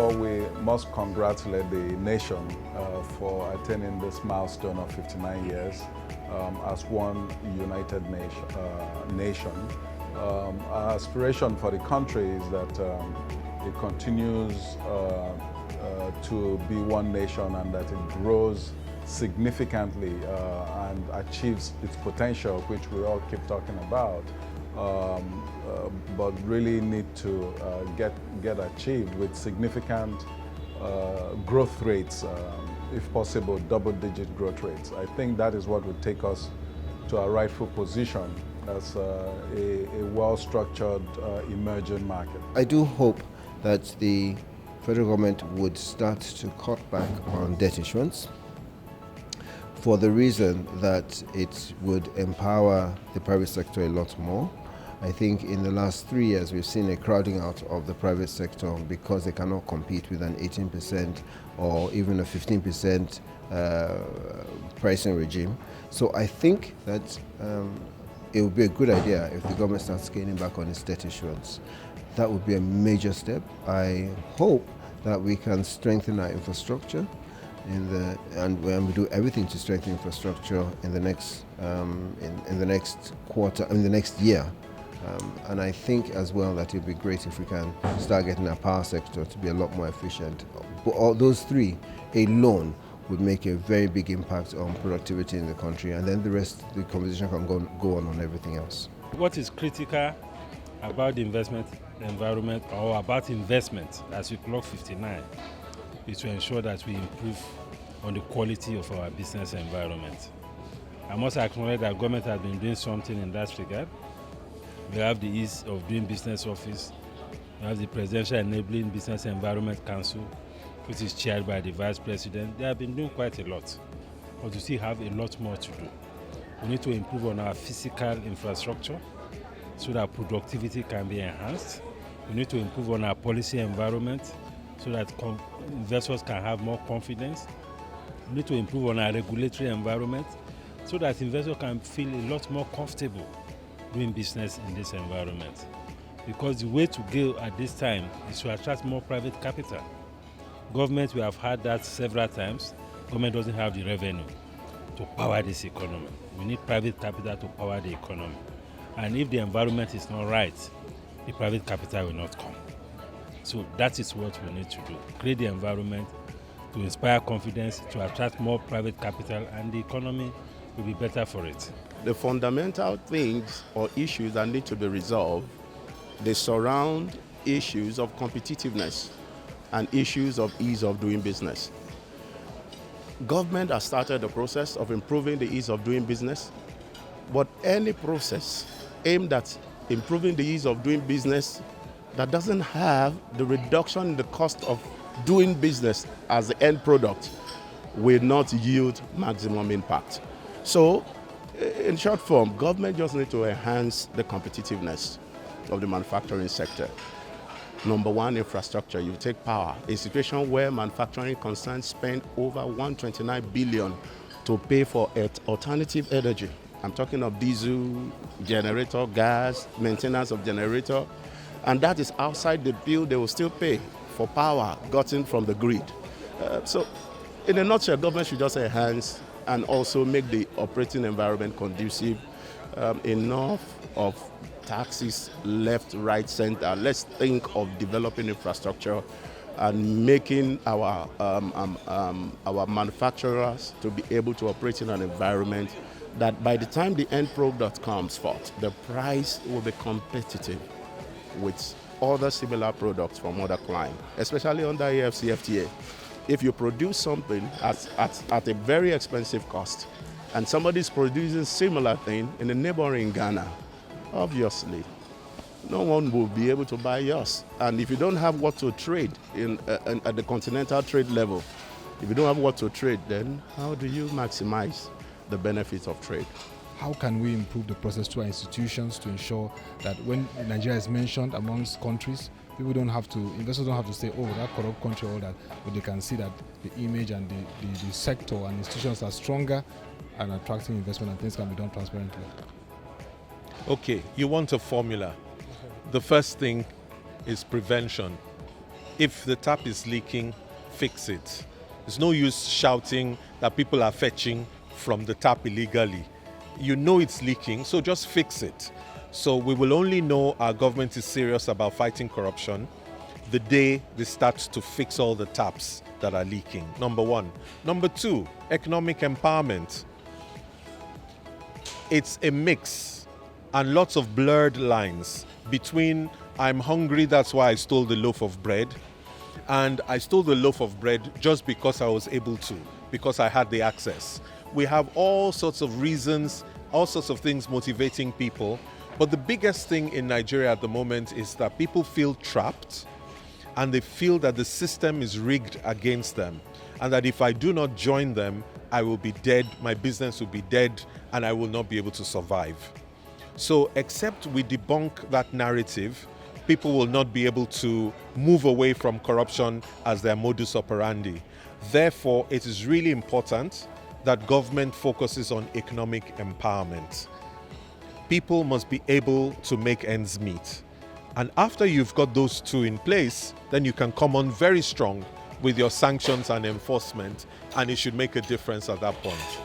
We must congratulate the nation for attaining this milestone of 59 years as one united nation. Our aspiration for the country is that it continues to be one nation and that it grows significantly and achieves its potential, which we all keep talking about. But really need to get achieved with significant growth rates, if possible, double-digit growth rates. I think that is what would take us to our rightful position as a well-structured emerging market. I do hope that the federal government would start to cut back on debt issuance for the reason that it would empower the private sector a lot more. I think in the last 3 years we've seen a crowding out of the private sector because they cannot compete with an 18% or even a 15% pricing regime. So I think that it would be a good idea if the government starts scaling back on its debt issuance. That would be a major step. I hope that we can strengthen our infrastructure and we do everything to strengthen infrastructure in the next next year. And I think as well that it would be great if we can start getting our power sector to be a lot more efficient. But all those three alone would make a very big impact on productivity in the country, and then the rest, the conversation can go on everything else. What is critical about the investment environment or about investment as we clock 59 is to ensure that we improve on the quality of our business environment. I must acknowledge that government has been doing something in that regard. We have the Ease of Doing Business Office. We have the Presidential Enabling Business Environment Council, which is chaired by the Vice President. They have been doing quite a lot, but we still have a lot more to do. We need to improve on our physical infrastructure so that productivity can be enhanced. We need to improve on our policy environment so that investors can have more confidence. We need to improve on our regulatory environment so that investors can feel a lot more comfortable doing business in this environment. Because the way to go at this time is to attract more private capital. Government, we have had that several times. Government doesn't have the revenue to power this economy. We need private capital to power the economy. And if the environment is not right, the private capital will not come. So that is what we need to do. Create the environment to inspire confidence, to attract more private capital, and the economy will be better for it. The fundamental things or issues that need to be resolved, they surround issues of competitiveness and issues of ease of doing business. Government has started the process of improving the ease of doing business, but any process aimed at improving the ease of doing business that doesn't have the reduction in the cost of doing business as the end product will not yield maximum impact. So, in short form, government just need to enhance the competitiveness of the manufacturing sector. Number one, infrastructure. You take power. A situation where manufacturing concerns spend over 129 billion to pay for alternative energy. I'm talking of diesel, generator, gas, maintenance of generator, and that is outside the bill they will still pay for power gotten from the grid. So, in a nutshell, government should just enhance and also make the operating environment conducive enough of taxes left, right, center. Let's think of developing infrastructure and making our manufacturers to be able to operate in an environment that by the time the end product comes forth, the price will be competitive with other similar products from other clients, especially under AFCFTA. If you produce something at a very expensive cost, and somebody's producing similar thing in the neighboring Ghana, obviously, no one will be able to buy yours. And if you don't have what to trade at the continental trade level, if you don't have what to trade, then how do you maximize the benefits of trade? How can we improve the process through our institutions to ensure that when Nigeria is mentioned amongst countries, investors don't have to say, oh, that corrupt country, all that, but they can see that the image and the sector and institutions are stronger and attracting investment, and things can be done transparently. Okay, you want a formula. The first thing is prevention. If the tap is leaking, fix it. There's no use shouting that people are fetching from the tap illegally. You know it's leaking, so just fix it. So we will only know our government is serious about fighting corruption the day they start to fix all the taps that are leaking, number one. Number two, economic empowerment. It's a mix and lots of blurred lines between I'm hungry, that's why I stole the loaf of bread, and I stole the loaf of bread just because I was able to, because I had the access. We have all sorts of reasons, all sorts of things motivating people, but the biggest thing in Nigeria at the moment is that people feel trapped and they feel that the system is rigged against them, and that if I do not join them, I will be dead, my business will be dead, and I will not be able to survive. So except we debunk that narrative, people will not be able to move away from corruption as their modus operandi. Therefore, it is really important that government focuses on economic empowerment. People must be able to make ends meet. And after you've got those two in place, then you can come on very strong with your sanctions and enforcement, and it should make a difference at that point.